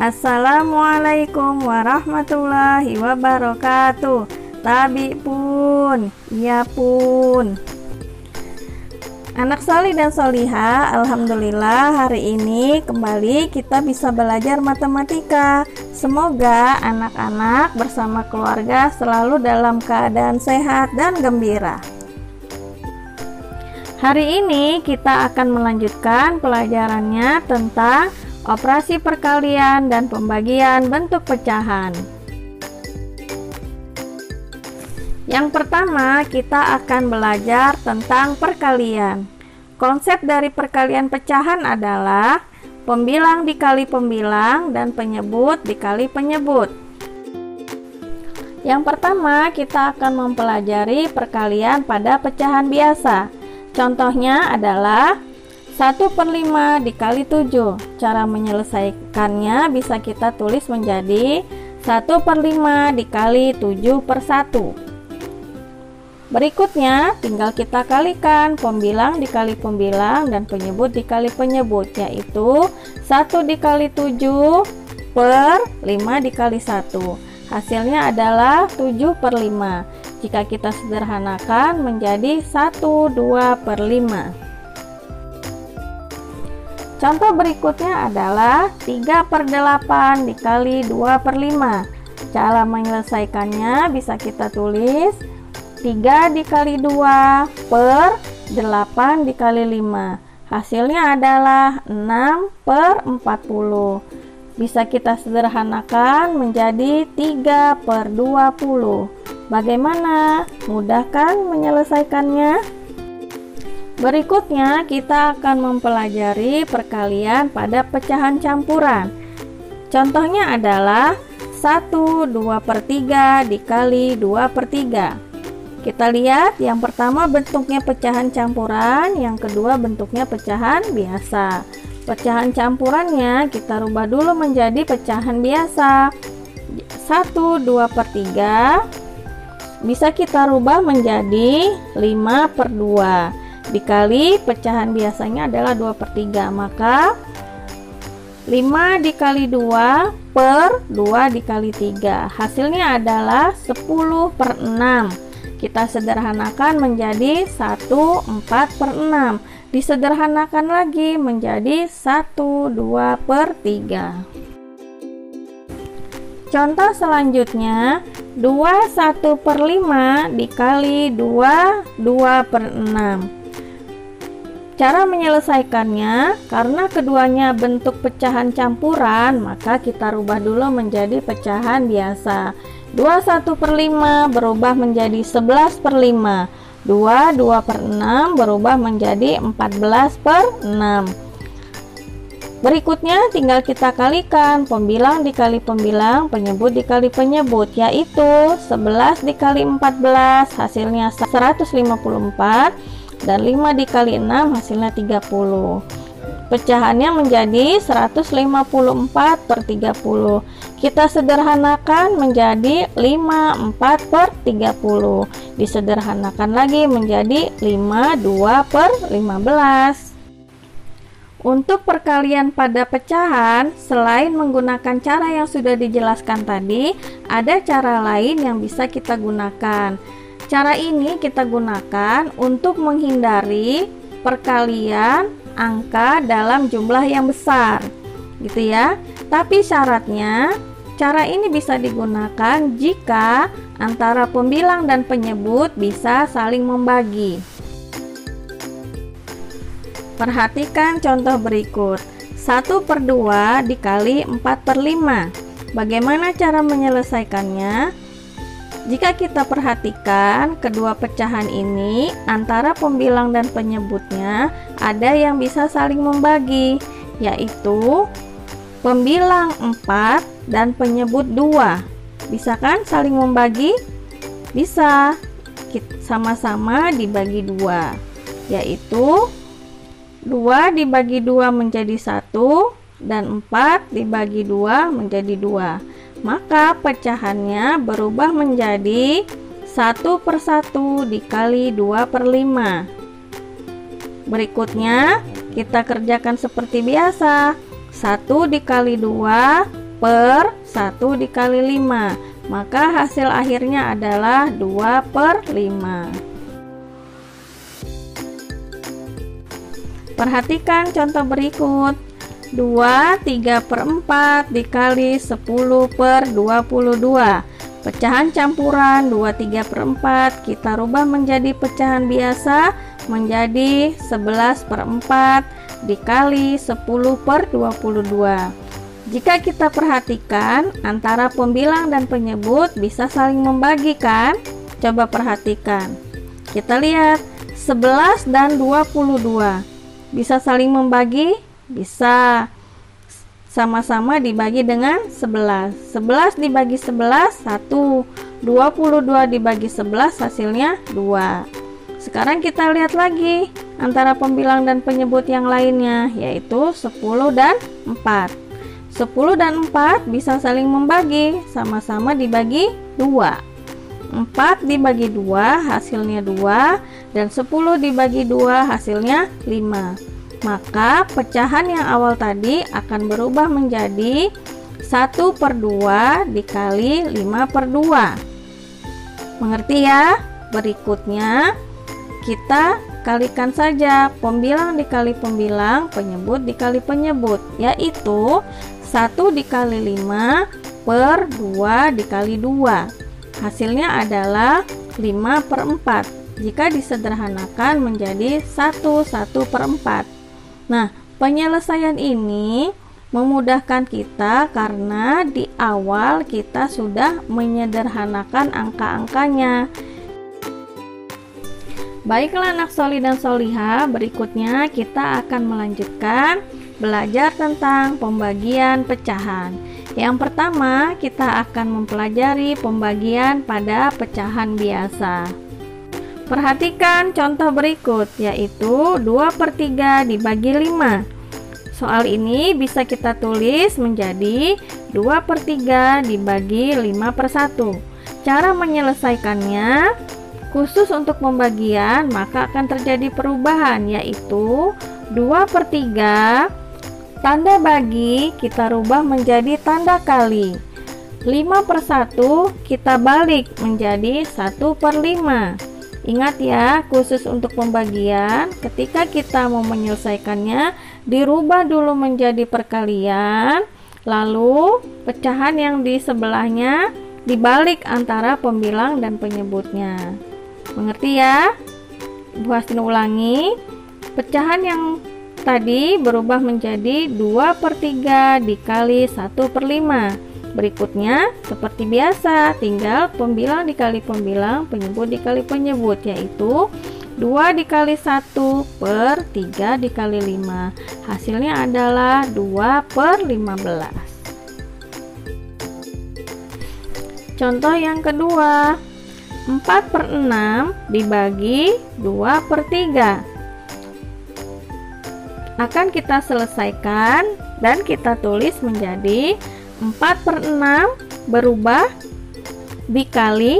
Assalamualaikum warahmatullahi wabarakatuh. Tabi pun, ya pun. Anak solih dan soliha, alhamdulillah hari ini kembali kita bisa belajar matematika. Semoga anak-anak bersama keluarga selalu dalam keadaan sehat dan gembira. Hari ini kita akan melanjutkan pelajarannya tentang operasi perkalian dan pembagian bentuk pecahan. Yang pertama, kita akan belajar tentang perkalian. Konsep dari perkalian pecahan adalah pembilang dikali pembilang dan penyebut dikali penyebut. Yang pertama, kita akan mempelajari perkalian pada pecahan biasa. Contohnya adalah 1/5 dikali 7. Cara menyelesaikannya bisa kita tulis menjadi 1/5 dikali 7/1. Berikutnya tinggal kita kalikan pembilang dikali pembilang dan penyebut dikali penyebut, yaitu 1 dikali 7 per 5 dikali 1. Hasilnya adalah 7/5. Jika kita sederhanakan menjadi 1/2/5. Contoh berikutnya adalah 3/8 dikali 2/5. Cara menyelesaikannya bisa kita tulis 3 dikali 2 per 8 dikali 5. Hasilnya adalah 6/40. Bisa kita sederhanakan menjadi 3/20. Bagaimana? Mudah kan menyelesaikannya? Berikutnya kita akan mempelajari perkalian pada pecahan campuran. Contohnya adalah 1 2/3 dikali 2/3. Kita lihat yang pertama bentuknya pecahan campuran, yang kedua bentuknya pecahan biasa. Pecahan campurannya kita rubah dulu menjadi pecahan biasa. 1 2/3 bisa kita rubah menjadi 5/2 dikali pecahan biasanya adalah 2/3, maka 5 dikali 2 per 2 dikali 3. Hasilnya adalah 10/6. Kita sederhanakan menjadi 1/4/6. Disederhanakan lagi menjadi 1/2/3. Contoh selanjutnya 2 1/5 dikali 2 2/6. Cara menyelesaikannya, karena keduanya bentuk pecahan campuran, maka kita rubah dulu menjadi pecahan biasa. 2 1/5 berubah menjadi 11/5. 2 2/6 berubah menjadi 14/6. Berikutnya tinggal kita kalikan pembilang dikali pembilang, penyebut dikali penyebut, yaitu 11 dikali 14 hasilnya 154 dan 5 dikali 6 hasilnya 30. Pecahannya menjadi 154/30. Kita sederhanakan menjadi 54/30. Disederhanakan lagi menjadi 52/15. Untuk perkalian pada pecahan, selain menggunakan cara yang sudah dijelaskan tadi, ada cara lain yang bisa kita gunakan. Cara ini kita gunakan untuk menghindari perkalian angka dalam jumlah yang besar, gitu ya. Tapi syaratnya, cara ini bisa digunakan jika antara pembilang dan penyebut bisa saling membagi. Perhatikan contoh berikut. 1/2 dikali 4/5. Bagaimana cara menyelesaikannya? Jika kita perhatikan kedua pecahan ini, antara pembilang dan penyebutnya ada yang bisa saling membagi, yaitu pembilang 4 dan penyebut 2. Bisa kan saling membagi? Bisa. Sama-sama dibagi 2, yaitu 2 dibagi 2 menjadi 1 dan 4 dibagi 2 menjadi 2. Maka pecahannya berubah menjadi 1/1 dikali 2/5. Berikutnya kita kerjakan seperti biasa. 1 dikali 2 per 1 dikali 5. Maka hasil akhirnya adalah 2/5. Perhatikan contoh berikut. 2 3/4 dikali 10/22. Pecahan campuran 2 3/4 kita rubah menjadi pecahan biasa menjadi 11/4 dikali 10/22. Jika kita perhatikan, antara pembilang dan penyebut bisa saling membagi kan? Coba perhatikan. Kita lihat 11 dan 22. Bisa saling membagi? Bisa. Sama-sama dibagi dengan 11. 11 dibagi 11, 1. 22 dibagi 11 hasilnya 2. Sekarang kita lihat lagi antara pembilang dan penyebut yang lainnya, yaitu 10 dan 4. 10 dan 4 bisa saling membagi, sama-sama dibagi 2. 4 dibagi 2 hasilnya 2, dan 10 dibagi 2 hasilnya 5. Maka pecahan yang awal tadi akan berubah menjadi 1/2 dikali 5/2. Mengerti ya? Berikutnya kita kalikan saja pembilang dikali pembilang, penyebut dikali penyebut, yaitu 1 dikali 5 per 2 dikali 2. Hasilnya adalah 5/4. Jika disederhanakan menjadi 1/4. Nah, penyelesaian ini memudahkan kita karena di awal kita sudah menyederhanakan angka-angkanya. Baiklah anak soli dan soliha, berikutnya kita akan melanjutkan belajar tentang pembagian pecahan. Yang pertama, kita akan mempelajari pembagian pada pecahan biasa. Perhatikan contoh berikut, yaitu 2/3 dibagi 5. Soal ini bisa kita tulis menjadi 2/3 dibagi 5/1. Cara menyelesaikannya, khusus untuk pembagian, maka akan terjadi perubahan, yaitu 2/3 tanda bagi kita rubah menjadi tanda kali. 5/1 kita balik menjadi 1/5. Ingat ya, khusus untuk pembagian, ketika kita mau menyelesaikannya, dirubah dulu menjadi perkalian, lalu pecahan yang di sebelahnya dibalik antara pembilang dan penyebutnya. Mengerti ya? Bu Hastin ulangi. Pecahan yang tadi berubah menjadi 2/3 dikali 1/5. Berikutnya seperti biasa, tinggal pembilang dikali pembilang, penyebut dikali penyebut, yaitu 2 dikali 1 per 3 dikali 5. Hasilnya adalah 2/15. Contoh yang kedua, 4/6 dibagi 2/3. Akan kita selesaikan dan kita tulis menjadi 4/6 berubah dikali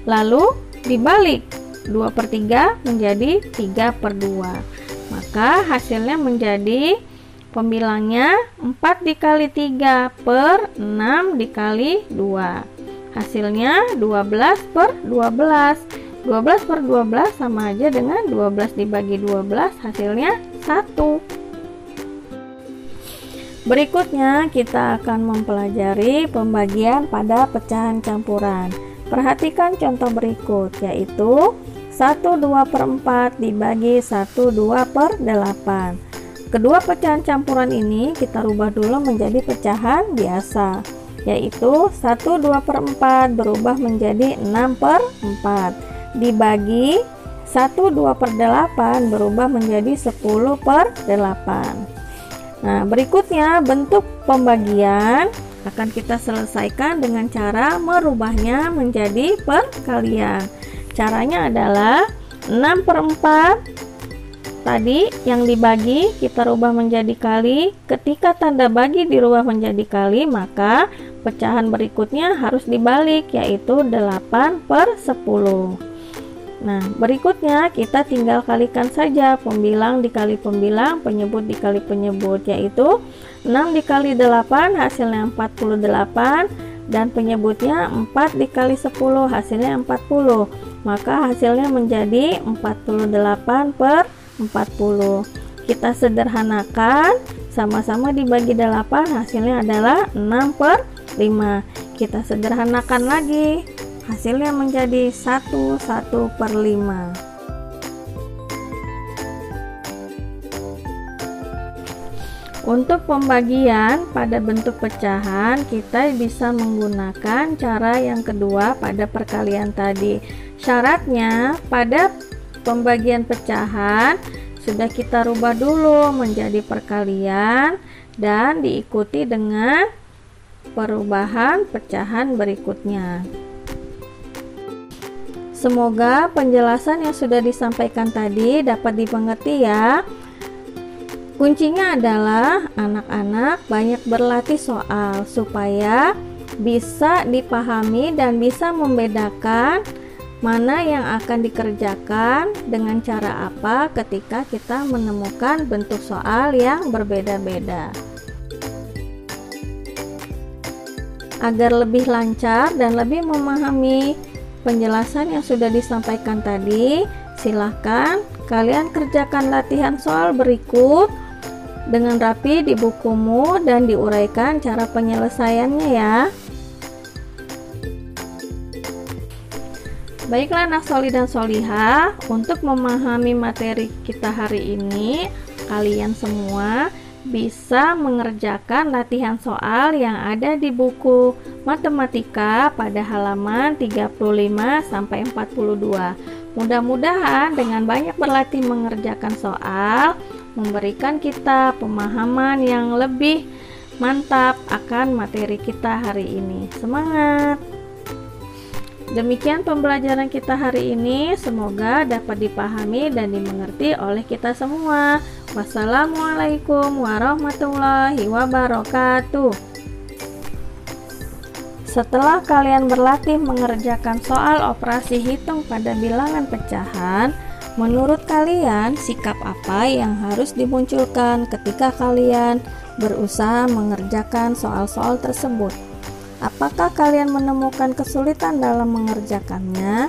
lalu dibalik 2/3 menjadi 3/2. Maka hasilnya menjadi pembilangnya 4 dikali 3 per 6 dikali 2. Hasilnya 12/12. 12/12 sama aja dengan 12 dibagi 12, hasilnya 1. Berikutnya kita akan mempelajari pembagian pada pecahan campuran. Perhatikan contoh berikut, yaitu 1/2/4 dibagi 1/2/8. Kedua pecahan campuran ini kita rubah dulu menjadi pecahan biasa, yaitu 1/2/4 berubah menjadi 6/4 dibagi 1/2/8 berubah menjadi 10/8. Nah, berikutnya bentuk pembagian akan kita selesaikan dengan cara merubahnya menjadi perkalian. Caranya adalah 6/4 tadi yang dibagi kita rubah menjadi kali. Ketika tanda bagi dirubah menjadi kali, maka pecahan berikutnya harus dibalik, yaitu 8/10. Nah, berikutnya kita tinggal kalikan saja pembilang dikali pembilang, penyebut dikali penyebut, yaitu 6 dikali 8 hasilnya 48, dan penyebutnya 4 dikali 10 hasilnya 40. Maka hasilnya menjadi 48 per 40. Kita sederhanakan, sama-sama dibagi 8 hasilnya adalah 6 per 5. Kita sederhanakan lagi, hasilnya menjadi 1 per 5. Untuk pembagian pada bentuk pecahan, kita bisa menggunakan cara yang kedua pada perkalian tadi. Syaratnya pada pembagian pecahan sudah kita rubah dulu menjadi perkalian dan diikuti dengan perubahan pecahan berikutnya. Semoga penjelasan yang sudah disampaikan tadi dapat dimengerti ya. Kuncinya adalah anak-anak banyak berlatih soal supaya bisa dipahami dan bisa membedakan mana yang akan dikerjakan dengan cara apa ketika kita menemukan bentuk soal yang berbeda-beda. Agar lebih lancar dan lebih memahami penjelasan yang sudah disampaikan tadi, silahkan kalian kerjakan latihan soal berikut dengan rapi di bukumu dan diuraikan cara penyelesaiannya ya. Baiklah anak soli dan soliha, untuk memahami materi kita hari ini, kalian semua bisa mengerjakan latihan soal yang ada di buku matematika pada halaman 35 sampai 42. Mudah-mudahan dengan banyak berlatih mengerjakan soal memberikan kita pemahaman yang lebih mantap akan materi kita hari ini. Semangat! Demikian pembelajaran kita hari ini, semoga dapat dipahami dan dimengerti oleh kita semua. Wassalamualaikum warahmatullahi wabarakatuh. Setelah kalian berlatih mengerjakan soal operasi hitung pada bilangan pecahan, menurut kalian sikap apa yang harus dimunculkan ketika kalian berusaha mengerjakan soal-soal tersebut? Apakah kalian menemukan kesulitan dalam mengerjakannya?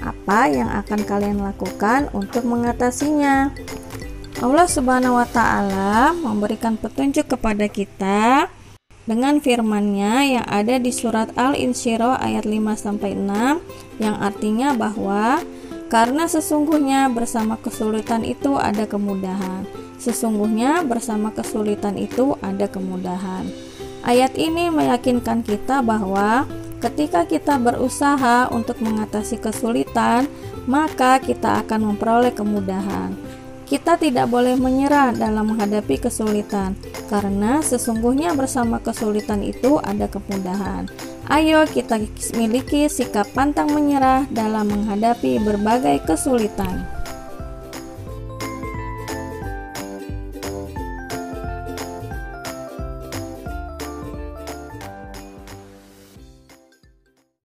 Apa yang akan kalian lakukan untuk mengatasinya? Allah Subhanahu wa Ta'ala memberikan petunjuk kepada kita dengan firman-Nya yang ada di surat Al-Insyirah ayat 5-6, yang artinya bahwa karena sesungguhnya bersama kesulitan itu ada kemudahan. Sesungguhnya bersama kesulitan itu ada kemudahan. Ayat ini meyakinkan kita bahwa ketika kita berusaha untuk mengatasi kesulitan, maka kita akan memperoleh kemudahan. Kita tidak boleh menyerah dalam menghadapi kesulitan, karena sesungguhnya bersama kesulitan itu ada kemudahan. Ayo kita miliki sikap pantang menyerah dalam menghadapi berbagai kesulitan.